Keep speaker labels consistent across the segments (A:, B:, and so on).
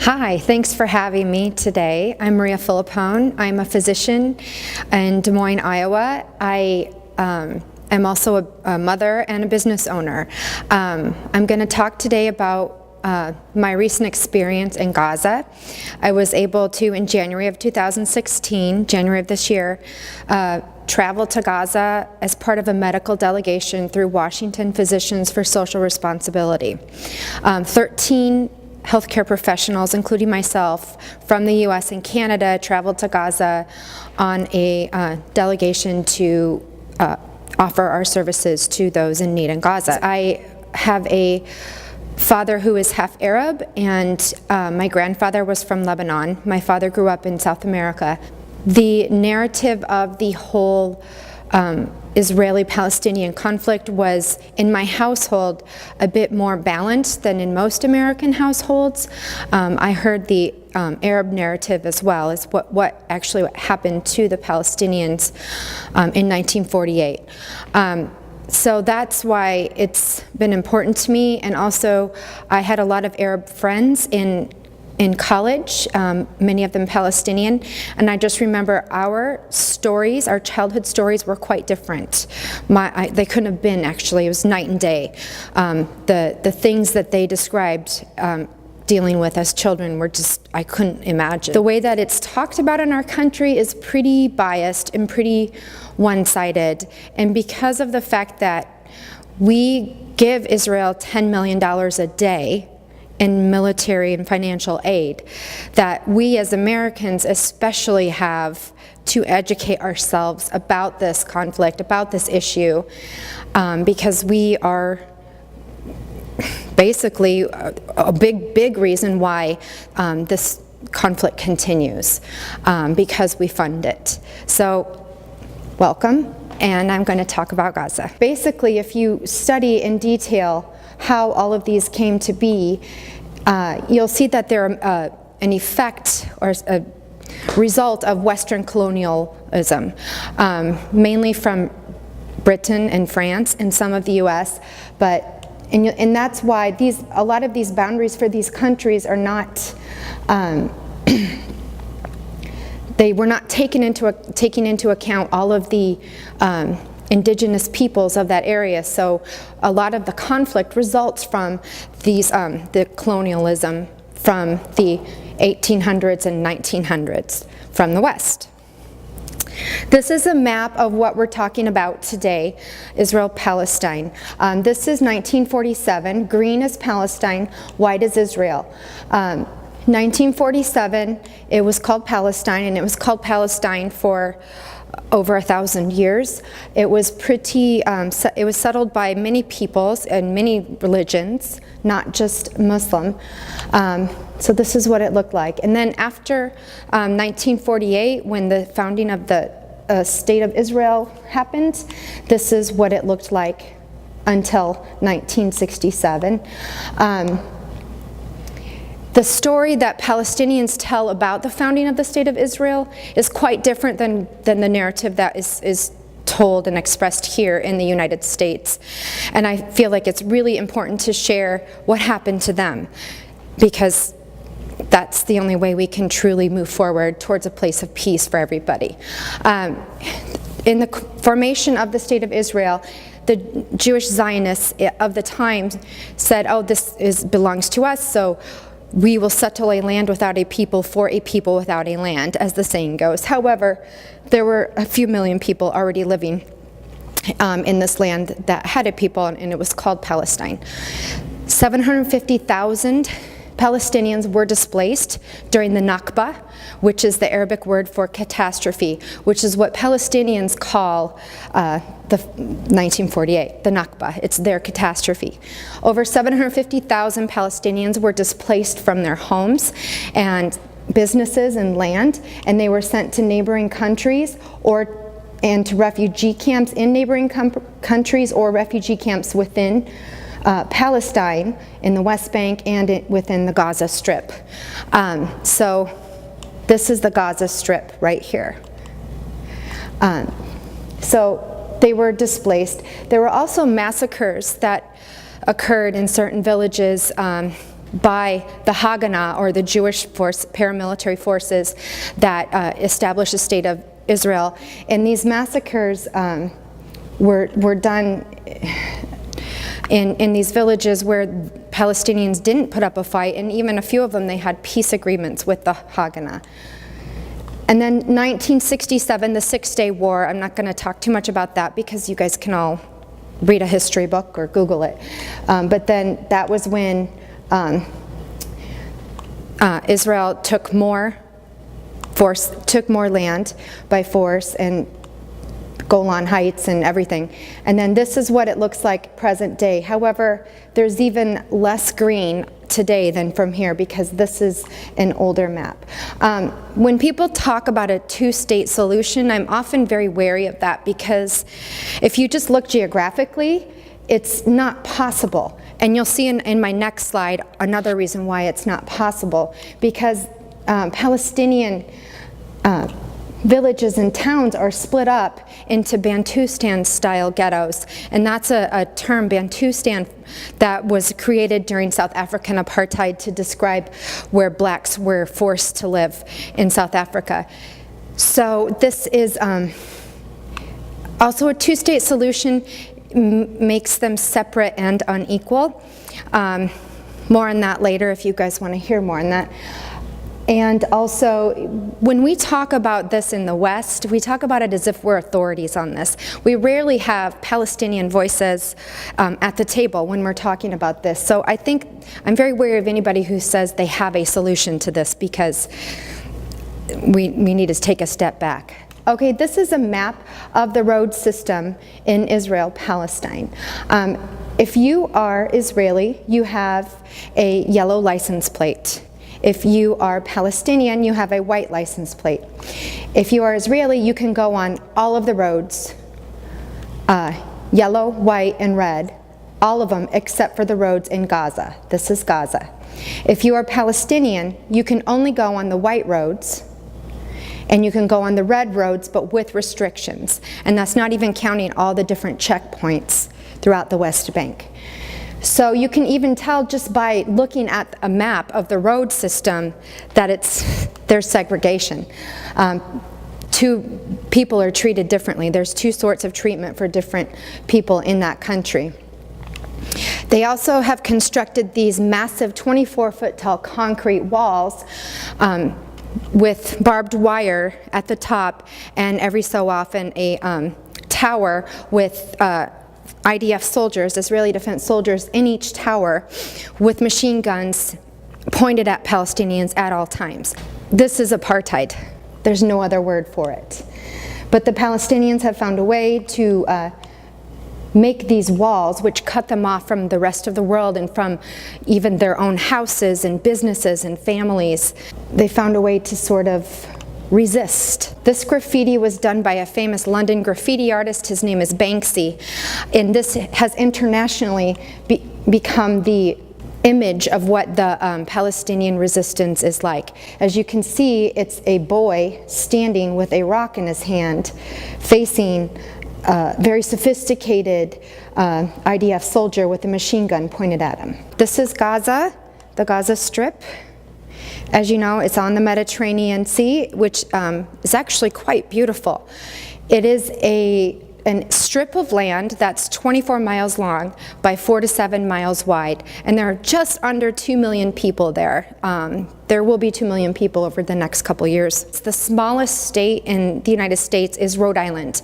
A: Hi, thanks for having me today. I'm Maria Philippone. I'm a physician in Des Moines, Iowa. I am also a mother and a business owner. I'm going to talk today about my recent experience in Gaza. I was able to, in January of 2016, January of this year, travel to Gaza as part of a medical delegation through Washington Physicians for Social Responsibility. 13 healthcare professionals, including myself, from the US and Canada, traveled to Gaza on a delegation to offer our services to those in need in Gaza. I have a father who is half Arab, and my grandfather was from Lebanon. My father grew up in South America. The narrative of the whole Israeli-Palestinian conflict was, in my household, a bit more balanced than in most American households. I heard the Arab narrative as well as what actually happened to the Palestinians in 1948. So that's why it's been important to me, and also I had a lot of Arab friends in college, many of them Palestinian, and I just remember our stories, our childhood stories were quite different. They couldn't have been, actually. It was night and day. The things that they described dealing with as children were just, I couldn't imagine. The way that it's talked about in our country is pretty biased and pretty one-sided, and because of the fact that we give Israel $10 million a day in military and financial aid, that we as Americans especially have to educate ourselves about this conflict, about this issue, because we are basically a big reason why this conflict continues, because we fund it. So, welcome, and I'm going to talk about Gaza. Basically, if you study in detail how all of these came to be, you'll see that they're an effect or a result of Western colonialism, mainly from Britain and France and some of the US, and that's why a lot of these boundaries for these countries are not they were not taking into account all of the indigenous peoples of that area. So a lot of the conflict results from these the colonialism from the 1800s and 1900s from the West. This is a map of what we're talking about today, Israel-Palestine. This is 1947. Green is Palestine, white is Israel. 1947, it was called Palestine, and it was called Palestine for over 1,000 years. It was it was settled by many peoples and many religions, not just Muslim. So this is what it looked like. And then after 1948, when the founding of the State of Israel happened, this is what it looked like until 1967. The story that Palestinians tell about the founding of the State of Israel is quite different than the narrative that is told and expressed here in the United States. And I feel like it's really important to share what happened to them, because that's the only way we can truly move forward towards a place of peace for everybody. In the formation of the State of Israel, the Jewish Zionists of the time said, oh, this belongs to us, so we will settle a land without a people for a people without a land, as the saying goes. However, there were a few million people already living in this land that had a people, and it was called Palestine. 750,000 Palestinians were displaced during the Nakba, which is the Arabic word for catastrophe, which is what Palestinians call the 1948, the Nakba. It's their catastrophe. Over 750,000 Palestinians were displaced from their homes and businesses and land, and they were sent to neighboring countries and to refugee camps in neighboring countries or refugee camps within Palestine in the West Bank and within the Gaza Strip. So this is the Gaza Strip right here. So they were displaced. There were also massacres that occurred in certain villages by the Haganah, or the Jewish paramilitary forces that established the state of Israel. And these massacres were done in these villages where Palestinians didn't put up a fight, and even a few of them, they had peace agreements with the Haganah. And then 1967, the Six-Day War. I'm not going to talk too much about that because you guys can all read a history book or Google it. But then that was when Israel took more land by force, and Golan Heights and everything. And then this is what it looks like present day. However, there's even less green today than from here because this is an older map. When people talk about a two-state solution, I'm often very wary of that because if you just look geographically, it's not possible. And you'll see in my next slide another reason why it's not possible, because Palestinian villages and towns are split up into Bantustan-style ghettos. And that's a term, Bantustan, that was created during South African apartheid to describe where blacks were forced to live in South Africa. So this is also a two-state solution, makes them separate and unequal. More on that later if you guys want to hear more on that. And also, when we talk about this in the West, we talk about it as if we're authorities on this. We rarely have Palestinian voices at the table when we're talking about this. So I think I'm very wary of anybody who says they have a solution to this, because we need to take a step back. Okay, this is a map of the road system in Israel, Palestine. If you are Israeli, you have a yellow license plate. If you are Palestinian, you have a white license plate. If you are Israeli, you can go on all of the roads, yellow, white, and red, all of them except for the roads in Gaza. This is Gaza. If you are Palestinian, you can only go on the white roads, and you can go on the red roads, but with restrictions. And that's not even counting all the different checkpoints throughout the West Bank. So you can even tell just by looking at a map of the road system that there's segregation. Two people are treated differently. There's two sorts of treatment for different people in that country. They also have constructed these massive 24-foot tall concrete walls with barbed wire at the top, and every so often a tower with IDF soldiers, Israeli defense soldiers, in each tower with machine guns pointed at Palestinians at all times. This is apartheid. There's no other word for it. But the Palestinians have found a way to make these walls, which cut them off from the rest of the world and from even their own houses and businesses and families. They found a way to sort of resist. This graffiti was done by a famous London graffiti artist. His name is Banksy. And this has internationally become the image of what the Palestinian resistance is like. As you can see, it's a boy standing with a rock in his hand, facing a very sophisticated IDF soldier with a machine gun pointed at him. This is Gaza, the Gaza Strip. As you know, it's on the Mediterranean Sea, which is actually quite beautiful. It is a strip of land that's 24 miles long by 4 to 7 miles wide, and there are just under 2 million people there. There will be 2 million people over the next couple years. The smallest state in the United States is Rhode Island,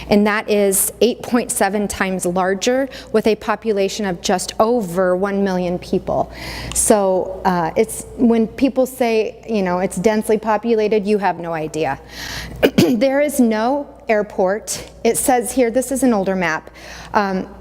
A: and that is 8.7 times larger with a population of just over 1 million people. So it's when people say, you know, it's densely populated, you have no idea. There is no airport. It says here, this is an older map.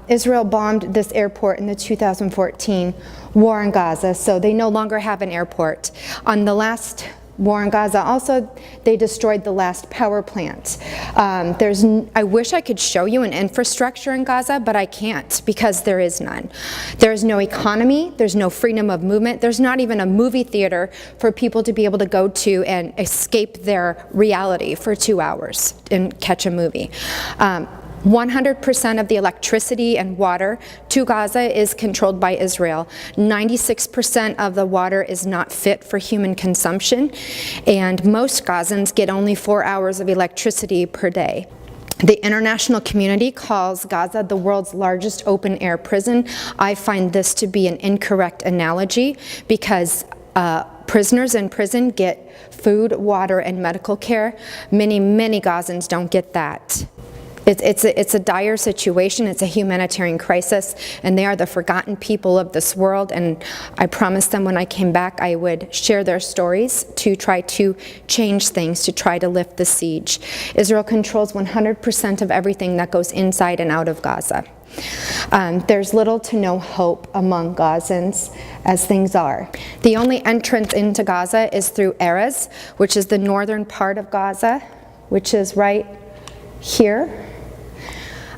A: Israel bombed this airport in the 2014 war in Gaza, so they no longer have an airport. On the last war in Gaza, also, they destroyed the last power plant. I wish I could show you an infrastructure in Gaza, but I can't because there is none. There is no economy, there's no freedom of movement, there's not even a movie theater for people to be able to go to and escape their reality for 2 hours and catch a movie. 100% of the electricity and water to Gaza is controlled by Israel. 96% of the water is not fit for human consumption, and most Gazans get only 4 hours of electricity per day. The international community calls Gaza the world's largest open-air prison. I find this to be an incorrect analogy because prisoners in prison get food, water, and medical care. Many Gazans don't get that. It's a dire situation. It's a humanitarian crisis, and they are the forgotten people of this world, and I promised them when I came back I would share their stories to try to change things, to try to lift the siege. Israel controls 100% of everything that goes inside and out of Gaza. There's little to no hope among Gazans as things are. The only entrance into Gaza is through Erez, which is the northern part of Gaza, which is right here.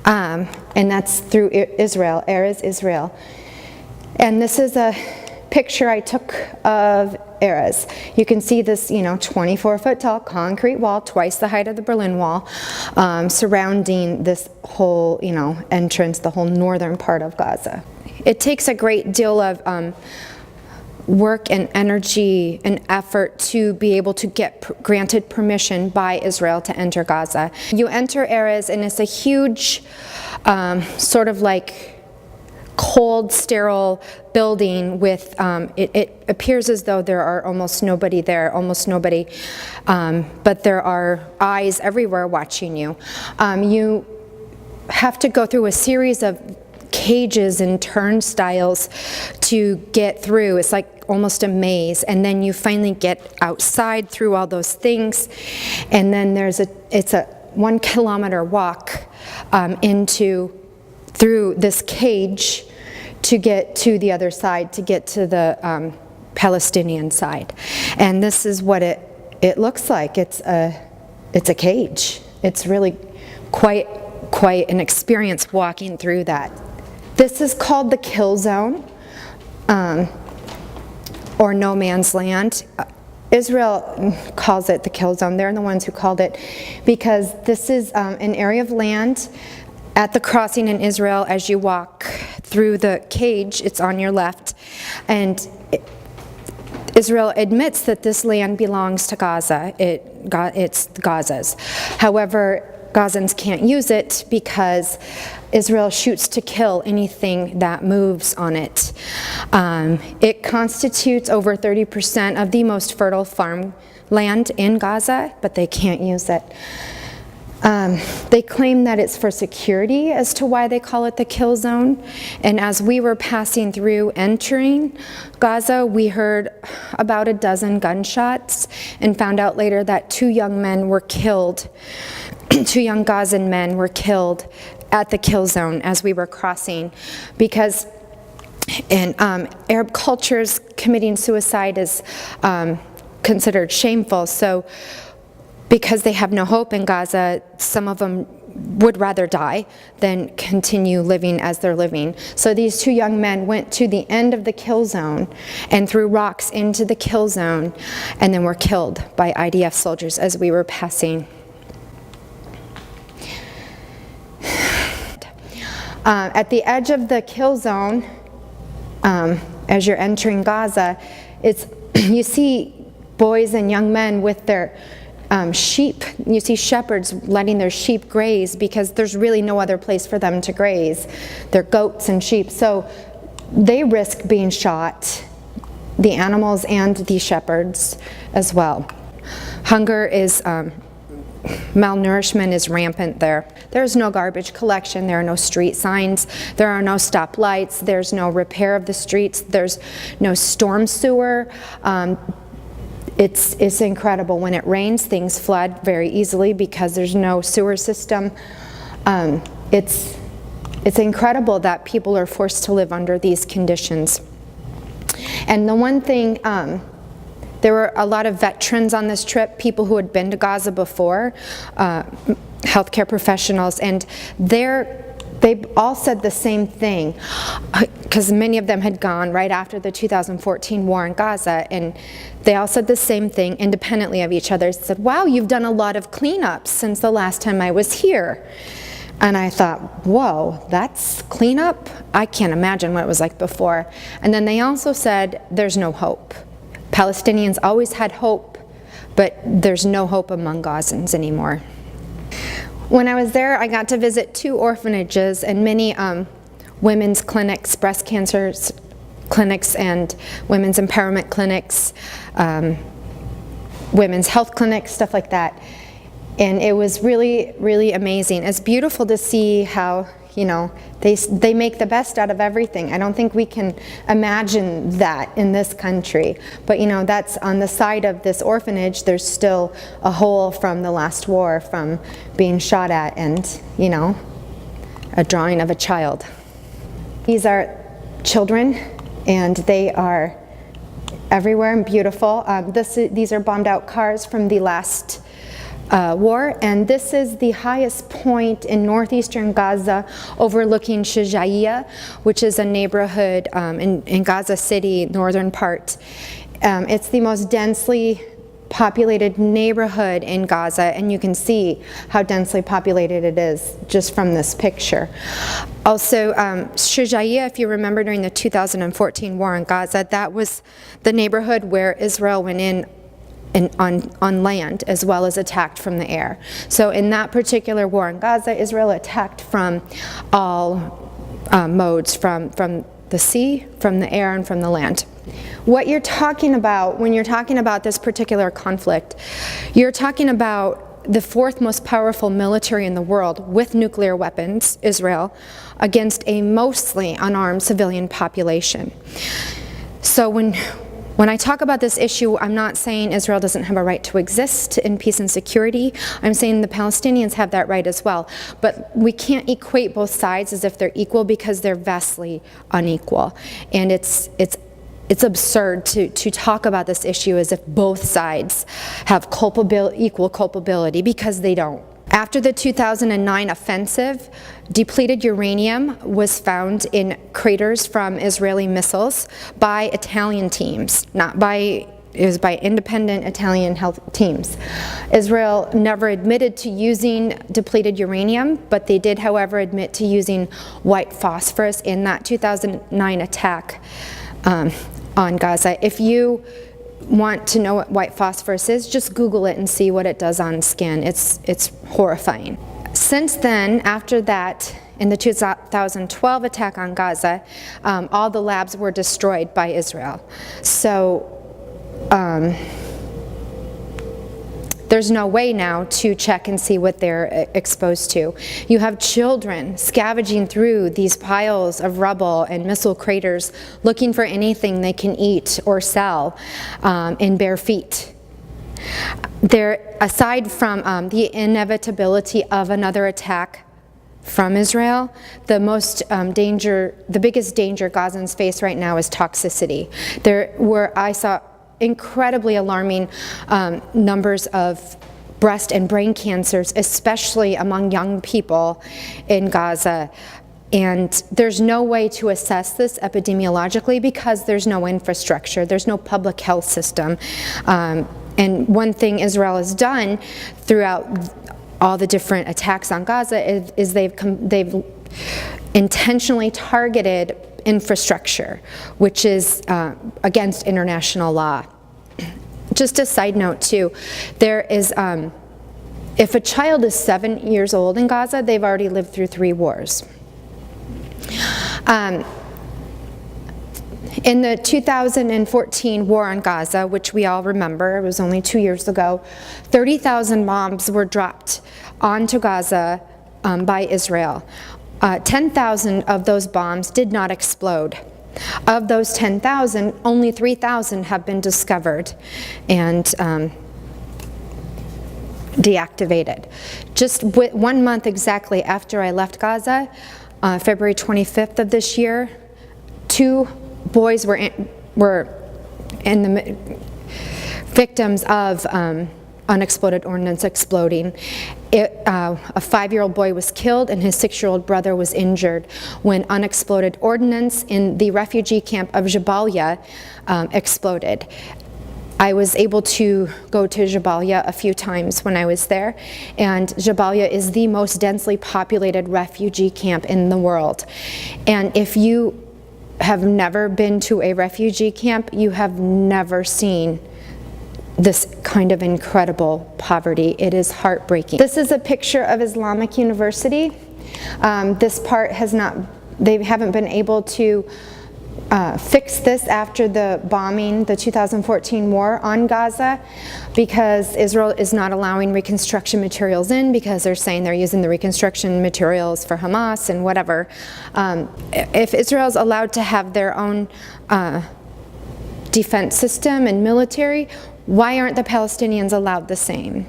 A: And that's through Israel, Erez, Israel. And this is a picture I took of Erez. You can see this, 24-foot tall concrete wall, twice the height of the Berlin Wall, surrounding this whole, entrance, the whole northern part of Gaza. It takes a great deal of work and energy and effort to be able to get granted permission by Israel to enter Gaza. You enter Erez, and it's a huge sort of like cold, sterile building with, it appears as though there are almost nobody there, but there are eyes everywhere watching you. You have to go through a series of cages and turnstiles to get through. It's like almost a maze, and then you finally get outside through all those things, and then it's a 1 kilometer walk through this cage to get to the other side, to get to the Palestinian side. And this is what it looks like. It's a cage. It's really quite an experience walking through that. This is called the kill zone, or no man's land. Israel calls it the kill zone. They're the ones who called it, because this is an area of land at the crossing in Israel. As you walk through the cage, it's on your left, and Israel admits that this land belongs to Gaza. It's Gaza's. However, Gazans can't use it because Israel shoots to kill anything that moves on it. It constitutes over 30% of the most fertile farmland in Gaza, but they can't use it. They claim that it's for security as to why they call it the kill zone. And as we were passing through, entering Gaza, we heard about a dozen gunshots and found out later that 2 young men were killed. 2 young Gazan men were killed at the kill zone as we were crossing, because in Arab cultures, committing suicide is considered shameful. So because they have no hope in Gaza, some of them would rather die than continue living as they're living. So these 2 young men went to the end of the kill zone and threw rocks into the kill zone, and then were killed by IDF soldiers as we were passing. At the edge of the kill zone, as you're entering Gaza, you see boys and young men with their sheep. You see shepherds letting their sheep graze because there's really no other place for them to graze. They're goats and sheep, so they risk being shot, the animals and the shepherds as well. Hunger is malnourishment is rampant there. There's no garbage collection, there are no street signs, there are no stoplights, there's no repair of the streets, there's no storm sewer. It's incredible. When it rains, things flood very easily because there's no sewer system. It's incredible that people are forced to live under these conditions. And the one thing, there were a lot of veterans on this trip, people who had been to Gaza before, healthcare professionals, and they all said the same thing, because many of them had gone right after the 2014 war in Gaza, and they all said the same thing independently of each other. They said, wow, you've done a lot of cleanups since the last time I was here. And I thought, whoa, that's cleanup? I can't imagine what it was like before. And then they also said, there's no hope. Palestinians always had hope, but there's no hope among Gazans anymore. When I was there, I got to visit 2 orphanages and many women's clinics, breast cancer clinics and women's empowerment clinics, women's health clinics, stuff like that. And it was really, really amazing. It's beautiful to see how, you know, they make the best out of everything. I don't think we can imagine that in this country. But, you know, that's on the side of this orphanage, there's still a hole from the last war, from being shot at, and, you know, a drawing of a child. These are children, and they are everywhere and beautiful. These are bombed out cars from the last war, and this is the highest point in northeastern Gaza overlooking Shijaiya, which is a neighborhood in Gaza City, northern part. It's the most densely populated neighborhood in Gaza, and you can see how densely populated it is just from this picture. Also, Shijaiya, if you remember during the 2014 war in Gaza, that was the neighborhood where Israel went in on land as well as attacked from the air. So in that particular war in Gaza, Israel attacked from all modes, from the sea, from the air, and from the land. What you're talking about when you're talking about this particular conflict, you're talking about the 4th most powerful military in the world with nuclear weapons, Israel, against a mostly unarmed civilian population. So when I talk about this issue, I'm not saying Israel doesn't have a right to exist in peace and security. I'm saying the Palestinians have that right as well. But we can't equate both sides as if they're equal, because they're vastly unequal. And it's absurd to talk about this issue as if both sides have equal culpability, because they don't. After the 2009 offensive, depleted uranium was found in craters from Israeli missiles by Italian teams, it was by independent Italian health teams. Israel never admitted to using depleted uranium, but they did, however, admit to using white phosphorus in that 2009 attack on Gaza. If you want to know what white phosphorus is, just Google it and see what it does on skin. It's horrifying. Since then, after that, in the 2012 attack on Gaza, all the labs were destroyed by Israel. So there's no way now to check and see what they're exposed to. You have children scavenging through these piles of rubble and missile craters looking for anything they can eat or sell in bare feet. Aside from the inevitability of another attack from Israel, the biggest danger Gazans face right now is toxicity. I saw incredibly alarming numbers of breast and brain cancers, especially among young people in Gaza. And there's no way to assess this epidemiologically because there's no infrastructure, there's no public health system. And one thing Israel has done throughout all the different attacks on Gaza is they've intentionally targeted infrastructure, which is against international law. Just a side note too, there is, if a child is 7 years old in Gaza, they've already lived through 3 wars. In the 2014 war on Gaza, which we all remember, it was only 2 years ago, 30,000 bombs were dropped onto Gaza by Israel. 10,000 of those bombs did not explode. Of those 10,000, only 3,000 have been discovered and deactivated. Just 1 month exactly after I left Gaza, February 25th of this year, 2 boys were victims of unexploded ordnance exploding. A 5-year-old boy was killed and his 6-year-old brother was injured when unexploded ordnance in the refugee camp of Jabalia exploded. I was able to go to Jabalia a few times when I was there, and Jabalia is the most densely populated refugee camp in the world. And if you have never been to a refugee camp, you have never seen this kind of incredible poverty. It is heartbreaking. This is a picture of Islamic University. This part has not, they haven't been able to fix this after the bombing, the 2014 war on Gaza, because Israel is not allowing reconstruction materials in, because they're saying they're using the reconstruction materials for Hamas and whatever. If Israel's allowed to have their own defense system and military, why aren't the Palestinians allowed the same?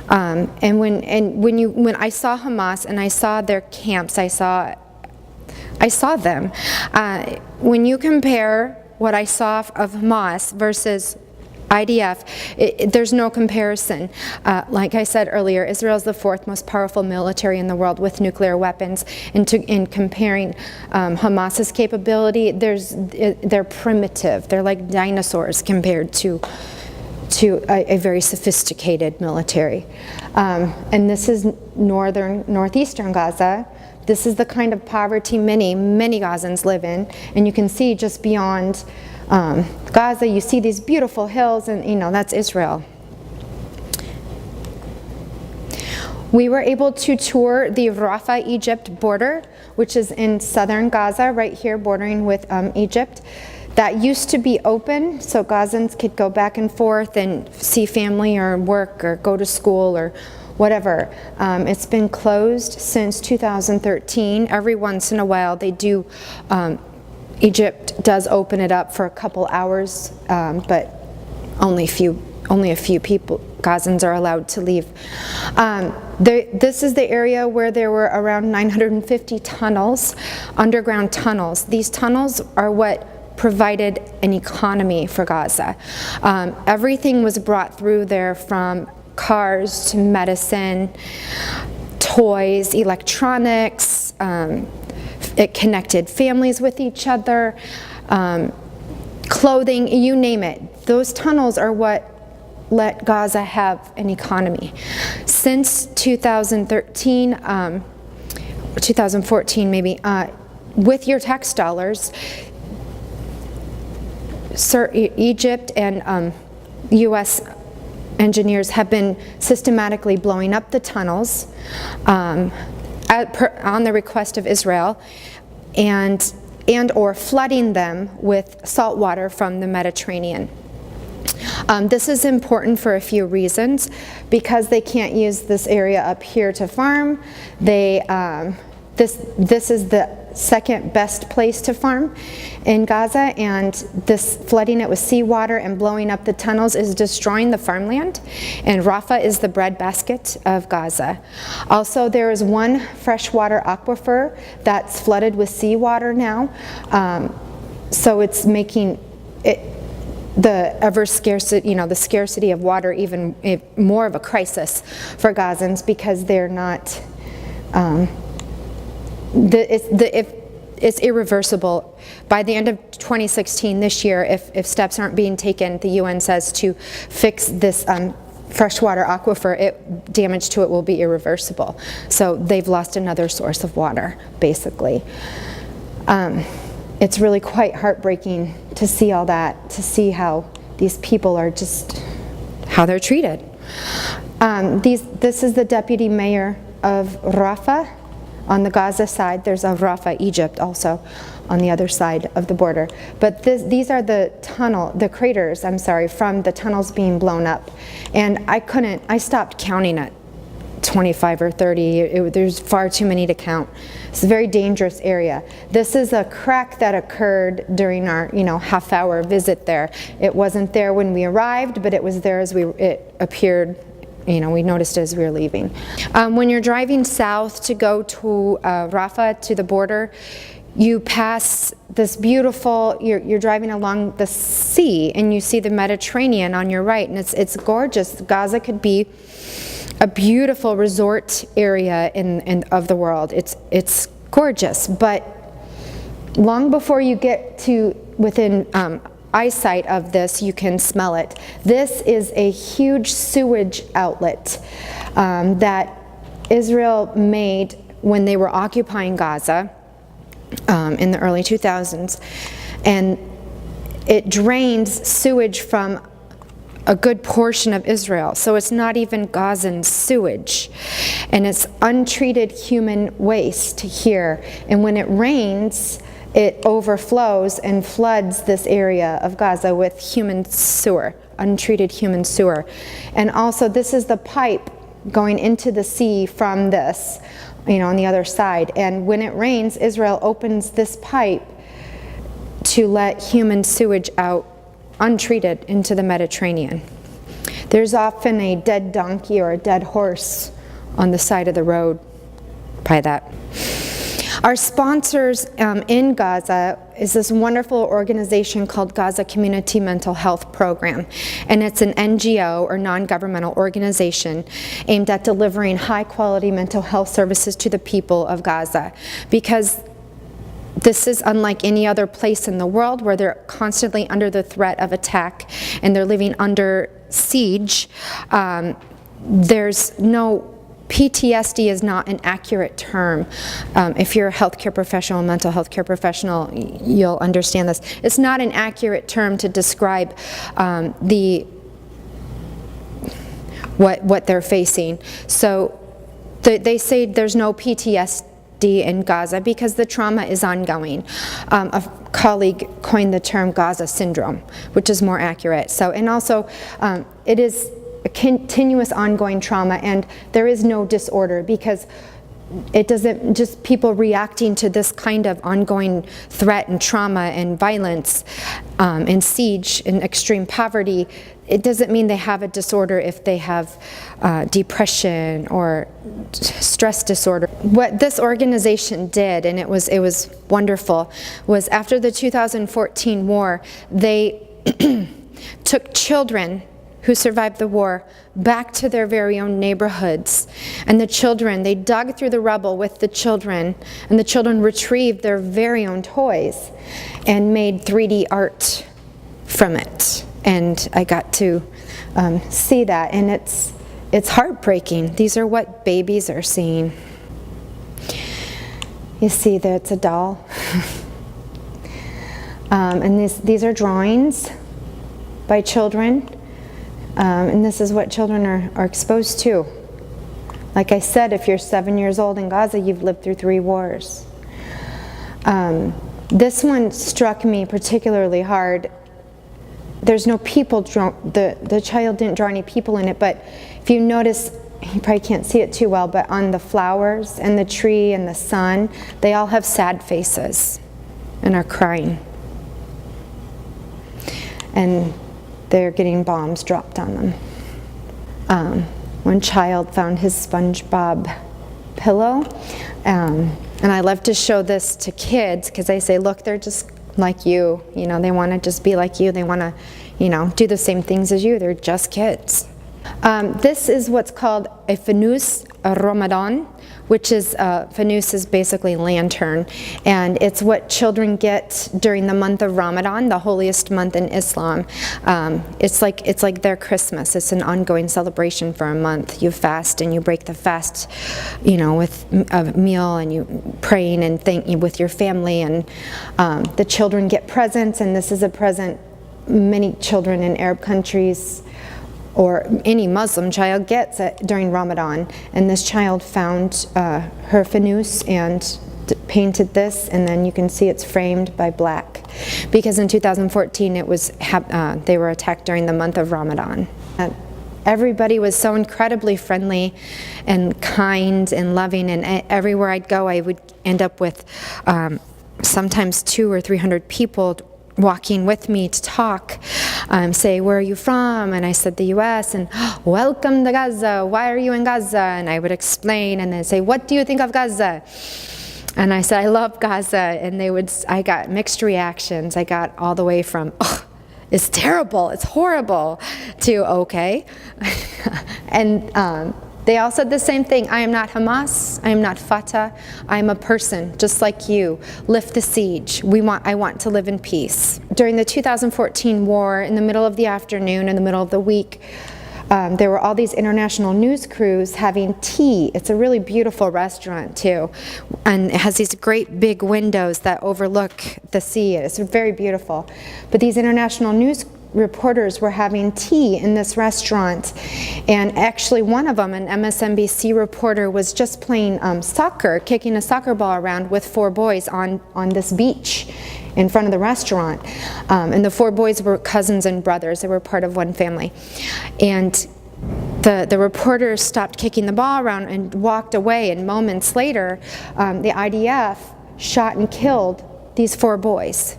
A: And when I saw Hamas and I saw their camps, I saw them. When you compare what I saw of Hamas versus IDF, there's no comparison. Like I said earlier, Israel is the fourth most powerful military in the world with nuclear weapons. And in comparing Hamas's capability, they're primitive. They're like dinosaurs compared to a very sophisticated military. And this is northeastern Gaza. This is the kind of poverty many Gazans live in. And you can see just beyond Gaza, you see these beautiful hills, and that's Israel. We were able to tour the Rafah, Egypt border, which is in southern Gaza, right here bordering with Egypt. That used to be open, so Gazans could go back and forth and see family or work or go to school or whatever. It's been closed since 2013. Every once in a while they do, Egypt does open it up for a couple hours, but only a few people, Gazans, are allowed to leave. This is the area where there were around 950 tunnels, underground tunnels. These tunnels are what provided an economy for Gaza. Everything was brought through there, from cars to medicine, toys, electronics. It connected families with each other, clothing, you name it. Those tunnels are what let Gaza have an economy. Since 2013, 2014 maybe, with your tax dollars, Egypt and U.S. engineers have been systematically blowing up the tunnels on the request of Israel, and or flooding them with salt water from the Mediterranean. This is important for a few reasons. Because they can't use this area up here to farm, this is the second best place to farm in Gaza, and this flooding it with seawater and blowing up the tunnels is destroying the farmland, and Rafah is the breadbasket of Gaza. Also, there is one freshwater aquifer that's flooded with seawater now, so it's making it the scarcity of water even more of a crisis for Gazans, because they're not it's irreversible. By the end of 2016, this year, if steps aren't being taken, the UN says, to fix this freshwater aquifer, damage to it will be irreversible. So they've lost another source of water, basically. It's really quite heartbreaking to see all that, to see how these people are just, how they're treated. This is the deputy mayor of Rafah. On the Gaza side, there's a Rafah, Egypt, also on the other side of the border. But these are the craters, from the tunnels being blown up. And I stopped counting at 25 or 30. There's far too many to count. It's a very dangerous area. This is a crack that occurred during our, half-hour visit there. It wasn't there when we arrived, but it was there as it appeared. We noticed it as we were leaving. When you're driving south to go to Rafah, to the border, you pass this beautiful, you're driving along the sea, and you see the Mediterranean on your right, and it's gorgeous. Gaza could be a beautiful resort area of the world. It's gorgeous, but long before you get to within eyesight of this, you can smell it. This is a huge sewage outlet that Israel made when they were occupying Gaza in the early 2000s. And it drains sewage from a good portion of Israel. So it's not even Gazan sewage. And it's untreated human waste here. And when it rains, it overflows and floods this area of Gaza with human sewer, untreated human sewer. And also this is the pipe going into the sea from this, on the other side. And when it rains, Israel opens this pipe to let human sewage out untreated into the Mediterranean. There's often a dead donkey or a dead horse on the side of the road by that. Our sponsors in Gaza is this wonderful organization called Gaza Community Mental Health Program. And it's an NGO or non-governmental organization aimed at delivering high-quality mental health services to the people of Gaza. Because this is unlike any other place in the world where they're constantly under the threat of attack and they're living under siege. There's no PTSD is not an accurate term. If you're a healthcare professional, mental health care professional, you'll understand this. It's not an accurate term to describe what they're facing. So they say there's no PTSD in Gaza because the trauma is ongoing. A colleague coined the term Gaza syndrome, which is more accurate. So, and also it is a continuous ongoing trauma, and there is no disorder because it doesn't just people reacting to this kind of ongoing threat and trauma and violence and siege and extreme poverty. It doesn't mean they have a disorder if they have depression or stress disorder. What this organization did, and it was wonderful, was after the 2014 war, they took children who survived the war back to their very own neighborhoods. And the children, they dug through the rubble with the children, and the children retrieved their very own toys and made 3D art from it. And I got to see that, and it's heartbreaking. These are what babies are seeing. You see that it's a doll. And these are drawings by children. And this is what children are exposed to. Like I said, if you're 7 years old in Gaza, you've lived through 3 wars. This one struck me particularly hard. There's no people, the child didn't draw any people in it, but if you notice, you probably can't see it too well, but on the flowers and the tree and the sun, they all have sad faces and are crying. And they're getting bombs dropped on them. One child found his SpongeBob pillow, and I love to show this to kids because I say, look, they're just like you, they want to just be like you, they want to, do the same things as you, they're just kids. This is what's called a fanus Ramadan, which is, fanus is basically lantern, and it's what children get during the month of Ramadan, the holiest month in Islam. It's like their Christmas. It's an ongoing celebration for a month. You fast and you break the fast, with a meal, and you praying and thanking with your family, and the children get presents, and this is a present many children in Arab countries or any Muslim child gets it during Ramadan. And this child found her fanus and painted this, and then you can see it's framed by black because in 2014 it was they were attacked during the month of Ramadan. Everybody was so incredibly friendly and kind and loving, and everywhere I'd go I would end up with sometimes 200 or 300 people walking with me to talk, say, where are you from? And I said, the U.S., and welcome to Gaza, why are you in Gaza? And I would explain, and then say, what do you think of Gaza? And I said, I love Gaza, and I got mixed reactions. I got all the way from, oh, it's terrible, it's horrible, to okay. And They all said the same thing. I am not Hamas. I am not Fatah. I am a person, just like you. Lift the siege. I want to live in peace. During the 2014 war, in the middle of the afternoon, in the middle of the week, there were all these international news crews having tea. It's a really beautiful restaurant too, and it has these great big windows that overlook the sea. It's very beautiful. But these international news reporters were having tea in this restaurant, and actually one of them, an MSNBC reporter, was just playing soccer, kicking a soccer ball around with 4 boys on this beach in front of the restaurant. And the 4 boys were cousins and brothers. They were part of one family. And the reporter stopped kicking the ball around and walked away, and moments later the IDF shot and killed these 4 boys,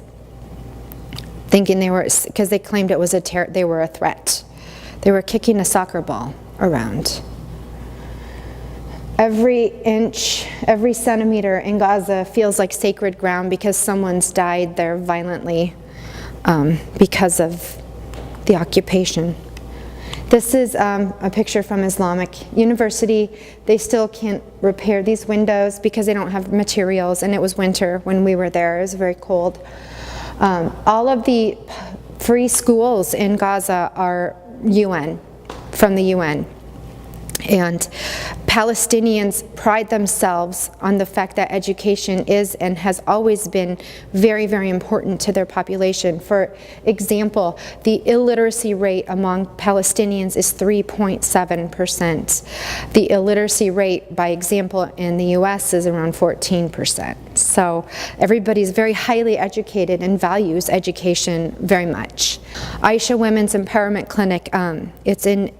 A: thinking they were, because they claimed it was they were a threat. They were kicking a soccer ball around. Every inch, every centimeter in Gaza feels like sacred ground because someone's died there violently because of the occupation. This is a picture from Islamic University. They still can't repair these windows because they don't have materials, and it was winter when we were there. It was very cold. All of the free schools in Gaza are UN, from the UN. And Palestinians pride themselves on the fact that education is and has always been very, very important to their population. For example, the illiteracy rate among Palestinians is 3.7%. The illiteracy rate, by example, in the US is around 14%. So everybody's very highly educated and values education very much. Aisha Women's Empowerment Clinic, it's in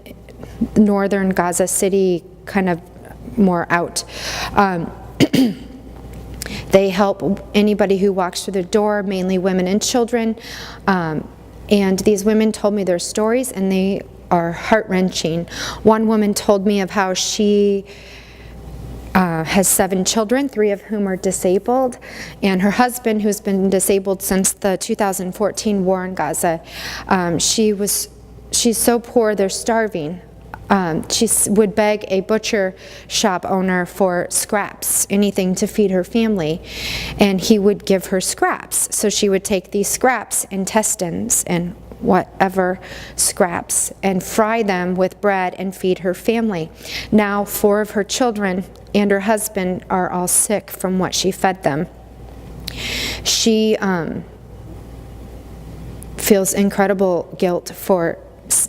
A: northern Gaza City, kind of more out. They help anybody who walks through the door, mainly women and children. And these women told me their stories, and they are heart-wrenching. One woman told me of how she has 7 children, 3 of whom are disabled, and her husband, who's been disabled since the 2014 war in Gaza, she's so poor they're starving. She would beg a butcher shop owner for scraps, anything to feed her family, and he would give her scraps. So she would take these scraps, intestines and whatever scraps, and fry them with bread and feed her family. Now 4 of her children and her husband are all sick from what she fed them. She feels incredible guilt for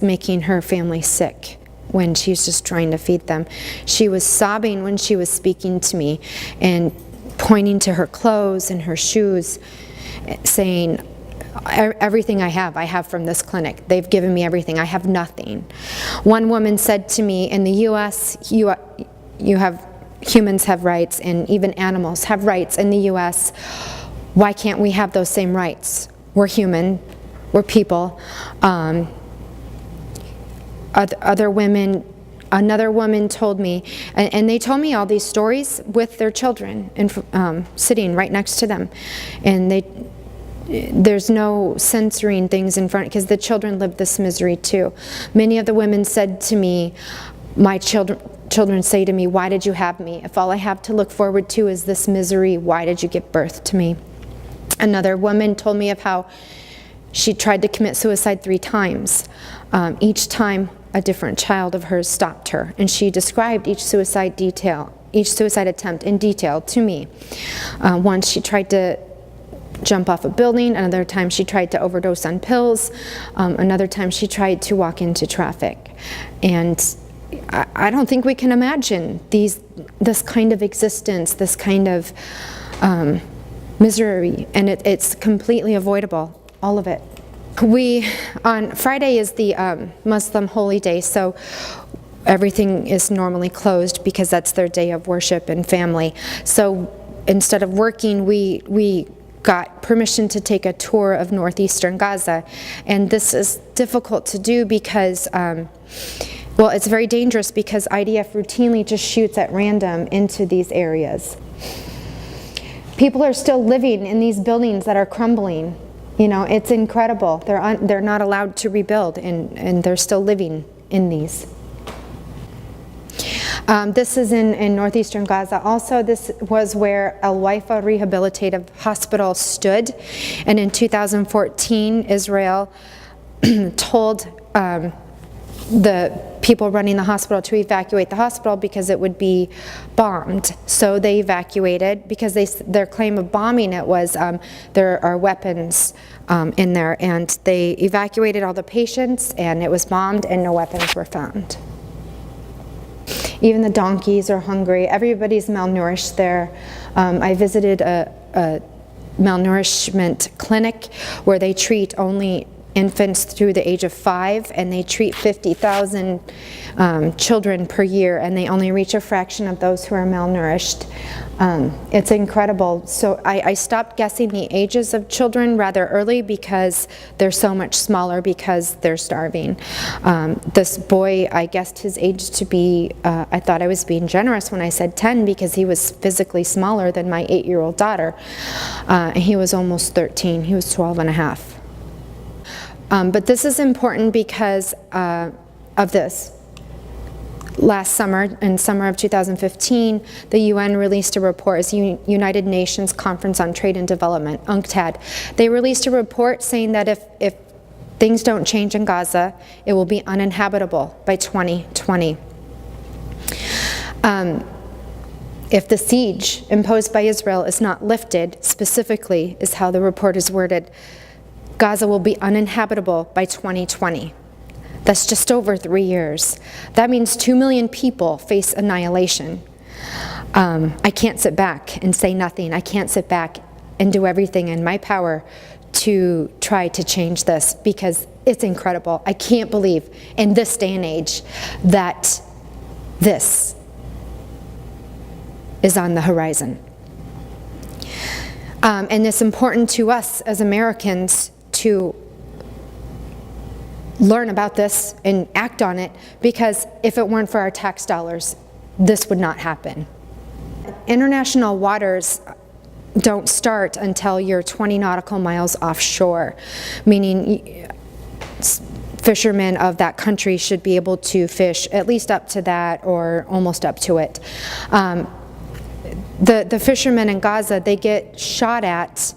A: making her family sick when she's just trying to feed them. She was sobbing when she was speaking to me and pointing to her clothes and her shoes, saying, everything I have from this clinic. They've given me everything. I have nothing. One woman said to me, in the US, humans have rights, and even animals have rights in the US. Why can't we have those same rights? We're human. We're people. Another woman told me, and they told me all these stories with their children and sitting right next to them, and there's no censoring things in front, because the children live this misery too. Many of the women said to me, my children say to me, why did you have me? If all I have to look forward to is this misery, why did you give birth to me? Another woman told me of how she tried to commit suicide 3 times. Each time a different child of hers stopped her, and she described each suicide attempt in detail to me. Once she tried to jump off a building, another time she tried to overdose on pills, another time she tried to walk into traffic. And I don't think we can imagine this kind of existence, this kind of misery, and it's completely avoidable, all of it. On Friday is the Muslim holy day, so everything is normally closed because that's their day of worship and family. So instead of working, we got permission to take a tour of northeastern Gaza, and this is difficult to do because well, it's very dangerous because IDF routinely just shoots at random into these areas. People are still living in these buildings that are crumbling. You know, it's incredible. They're not allowed to rebuild, and they're still living in these. This is in northeastern Gaza. Also, this was where Al Waifa Rehabilitative Hospital stood. And in 2014, Israel told the people running the hospital to evacuate the hospital because it would be bombed. So they evacuated because their claim of bombing it was there are weapons in there, and they evacuated all the patients, and it was bombed and no weapons were found. Even the donkeys are hungry. Everybody's malnourished there. I visited a malnourishment clinic where they treat only infants through the age of 5, and they treat 50,000 children per year, and they only reach a fraction of those who are malnourished. It's incredible. So I stopped guessing the ages of children rather early because they're so much smaller because they're starving. This boy, I guessed his age to be, I thought I was being generous when I said 10 because he was physically smaller than my 8-year-old daughter. He was almost 13. He was 12 and a half. But this is important because of this. Last summer, in summer of 2015, the UN released a report, it's the United Nations Conference on Trade and Development, UNCTAD. They released a report saying that if things don't change in Gaza, it will be uninhabitable by 2020. If the siege imposed by Israel is not lifted, specifically is how the report is worded, Gaza will be uninhabitable by 2020. That's just over 3 years. That means 2 million people face annihilation. I can't sit back and say nothing. I can't sit back and do everything in my power to try to change this because it's incredible. I can't believe in this day and age that this is on the horizon. And it's important to us as Americans to learn about this and act on it, because if it weren't for our tax dollars, this would not happen. International waters don't start until you're 20 nautical miles offshore, meaning fishermen of that country should be able to fish at least up to that or almost up to it. The fishermen in Gaza, they get shot at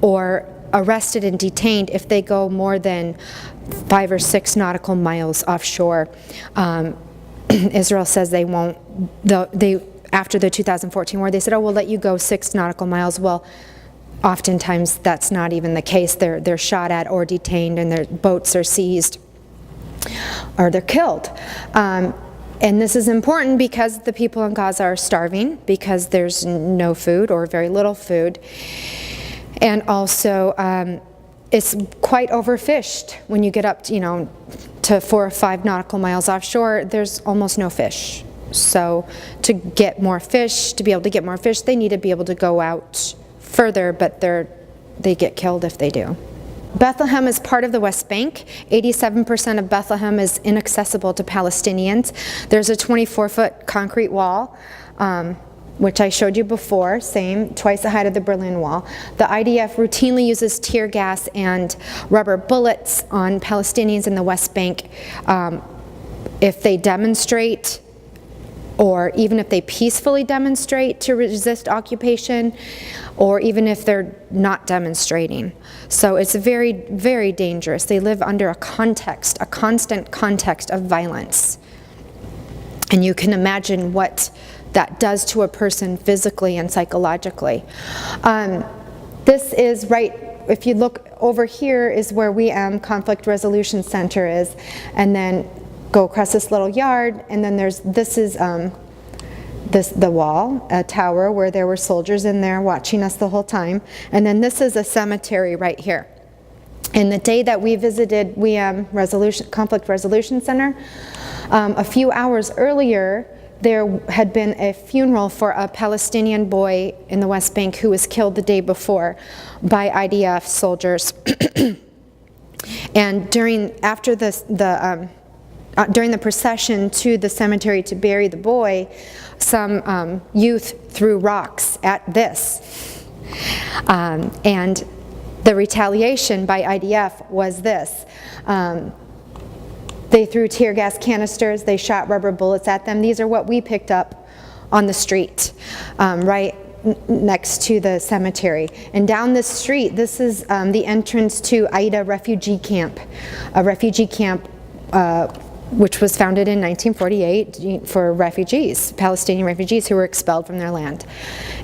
A: or arrested and detained if they go more than 5 or 6 nautical miles offshore. Israel says they won't. After the 2014 war, they said, "Oh, we'll let you go 6 nautical miles." Well, oftentimes that's not even the case. They're shot at or detained, and their boats are seized, or they're killed. And this is important because the people in Gaza are starving because there's no food or very little food. And also, it's quite overfished. When you get up to 4 or 5 nautical miles offshore, there's almost no fish. So to get more fish, to be able to get more fish, they need to be able to go out further, but they get killed if they do. Bethlehem is part of the West Bank. 87% of Bethlehem is inaccessible to Palestinians. There's a 24-foot concrete wall, which I showed you before, twice the height of the Berlin Wall. The IDF routinely uses tear gas and rubber bullets on Palestinians in the West Bank if they demonstrate, or even if they peacefully demonstrate to resist occupation, or even if they're not demonstrating. So it's very, very dangerous. They live under a constant context of violence. And you can imagine what that does to a person physically and psychologically. This is if you look over here is where Conflict Resolution Center is, and then go across this little yard, and then this is the wall, a tower where there were soldiers in there watching us the whole time, and then this is a cemetery right here. And the day that we visited Conflict Resolution Center, a few hours earlier, there had been a funeral for a Palestinian boy in the West Bank who was killed the day before by IDF soldiers. And during the procession to the cemetery to bury the boy, some youth threw rocks at this. And the retaliation by IDF was this. They threw tear gas canisters, they shot rubber bullets at them. These are what we picked up on the street, right next to the cemetery. And down this street, this is the entrance to Aida refugee camp, a refugee camp which was founded in 1948 for refugees, Palestinian refugees who were expelled from their land,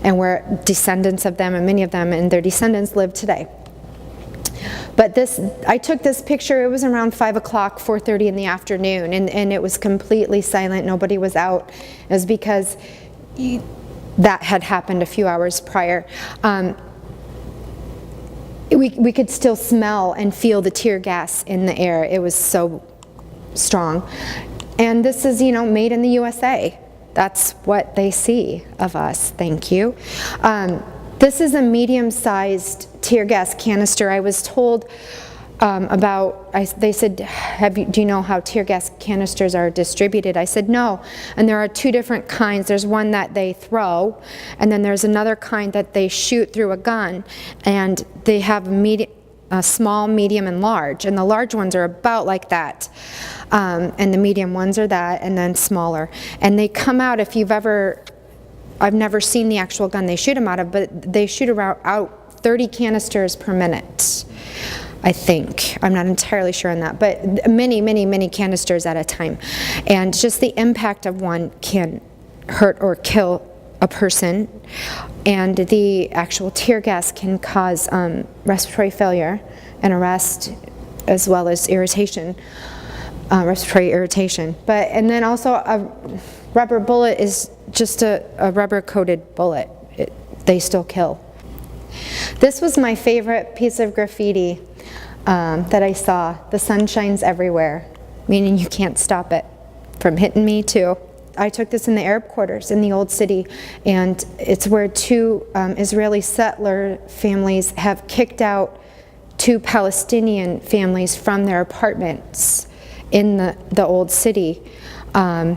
A: and where descendants of them, and many of them and their descendants live today. But I took this picture, it was around 5 o'clock, 4:30 in the afternoon, and it was completely silent, nobody was out. It was because that had happened a few hours prior. We could still smell and feel the tear gas in the air. It was so strong. And this is, made in the USA. That's what they see of us. Thank you. This is a medium-sized tear gas canister. I was told they said, do you know how tear gas canisters are distributed? I said, no. And there are two different kinds. There's one that they throw, and then there's another kind that they shoot through a gun. And they have small, medium, and large. And the large ones are about like that. And the medium ones are that, and then smaller. And they come out, I've never seen the actual gun they shoot them out of, but they shoot out 30 canisters per minute, I think. I'm not entirely sure on that, but many, many, many canisters at a time. And just the impact of one can hurt or kill a person, and the actual tear gas can cause respiratory failure and arrest, as well as irritation, respiratory irritation. And then also a rubber bullet is just a rubber-coated bullet. They still kill. This was my favorite piece of graffiti that I saw. The sun shines everywhere, meaning you can't stop it from hitting me too. I took this in the Arab quarters in the old city, and it's where two Israeli settler families have kicked out two Palestinian families from their apartments in the old city, and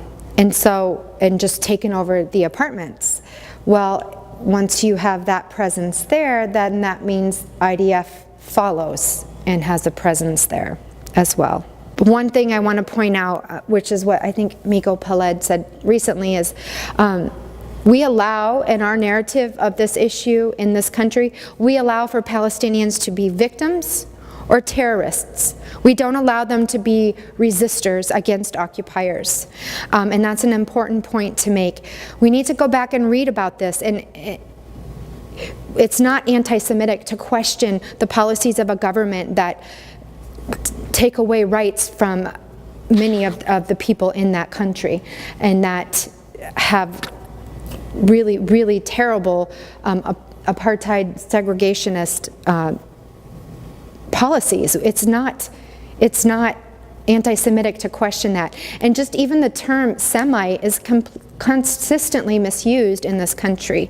A: just taken over the apartments. Well, once you have that presence there, then that means IDF follows and has a presence there as well. One thing I want to point out, which is what I think Miko Peled said recently, is we allow, in our narrative of this issue in this country, we allow for Palestinians to be victims or terrorists. We don't allow them to be resistors against occupiers. And that's an important point to make. We need to go back and read about this. And it's not anti-Semitic to question the policies of a government that take away rights from many of the people in that country, and that have really, really terrible apartheid segregationist policies. It's not anti-Semitic to question that. And just even the term Semite is consistently misused in this country.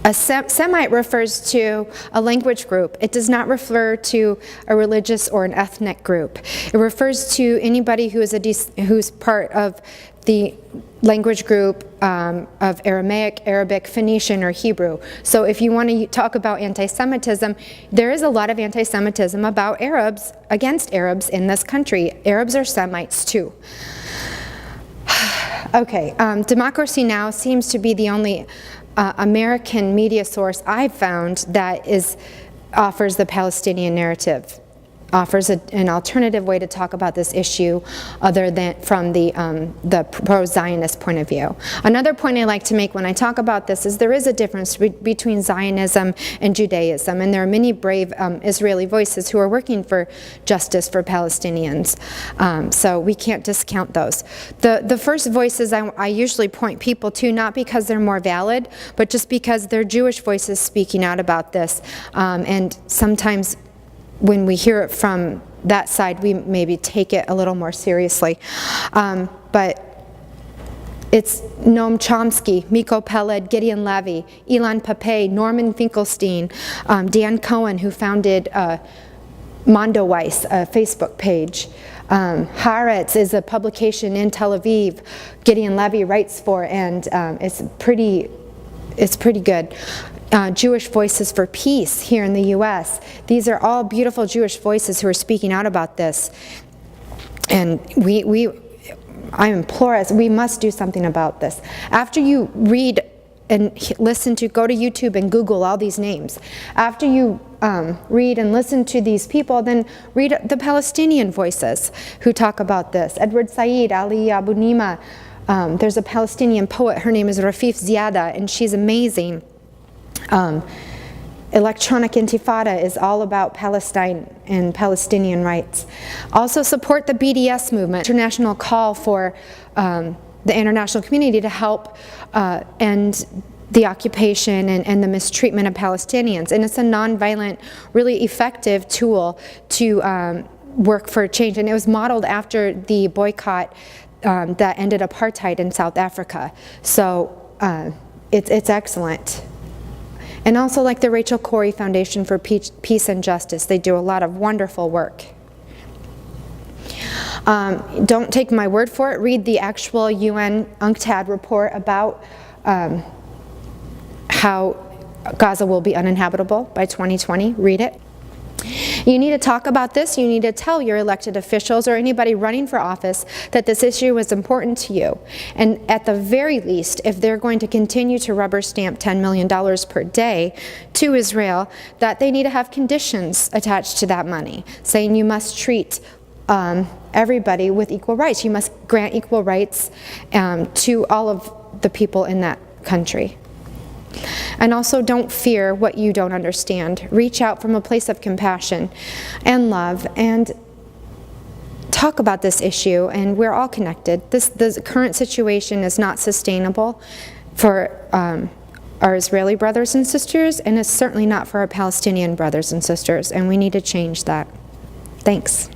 A: A Semite refers to a language group. It does not refer to a religious or an ethnic group. It refers to anybody who is who's part of the language group of Aramaic, Arabic, Phoenician, or Hebrew. So if you want to talk about anti-Semitism, there is a lot of anti-Semitism about Arabs, against Arabs in this country. Arabs are Semites too. Okay, Democracy Now! Seems to be the only American media source I've found that offers the Palestinian narrative, offers an alternative way to talk about this issue other than from the pro-Zionist point of view. Another point I like to make when I talk about this is there is a difference between Zionism and Judaism, and there are many brave Israeli voices who are working for justice for Palestinians. So we can't discount those. The first voices I usually point people to, not because they're more valid, but just because they're Jewish voices speaking out about this. And sometimes when we hear it from that side, we maybe take it a little more seriously. But it's Noam Chomsky, Miko Peled, Gideon Levy, Ilan Pappé, Norman Finkelstein, Dan Cohen, who founded Mondoweiss, a Facebook page. Haaretz is a publication in Tel Aviv Gideon Levy writes for, and it's pretty good. Jewish Voices for Peace here in the U.S. These are all beautiful Jewish voices who are speaking out about this. And I implore us, we must do something about this. After you read and listen to, go to YouTube and Google all these names. After you read and listen to these people, then read the Palestinian voices who talk about this. Edward Said, Ali Abu Nima, there's a Palestinian poet, her name is Rafif Ziada, and she's amazing. Electronic Intifada is all about Palestine and Palestinian rights. Also support the BDS movement, international call for the international community to help end the occupation and the mistreatment of Palestinians. And it's a nonviolent, really effective tool to work for change. And it was modeled after the boycott that ended apartheid in South Africa. So it's excellent. And also like the Rachel Corrie Foundation for Peace and Justice. They do a lot of wonderful work. Don't take my word for it. Read the actual UN UNCTAD report about how Gaza will be uninhabitable by 2020. Read it. You need to talk about this. You need to tell your elected officials or anybody running for office that this issue is important to you. And at the very least, if they're going to continue to rubber stamp $10 million per day to Israel, that they need to have conditions attached to that money, saying you must treat everybody with equal rights. You must grant equal rights to all of the people in that country. And also don't fear what you don't understand. Reach out from a place of compassion and love and talk about this issue, and we're all connected. The current situation is not sustainable for our Israeli brothers and sisters, and it's certainly not for our Palestinian brothers and sisters, and we need to change that. Thanks.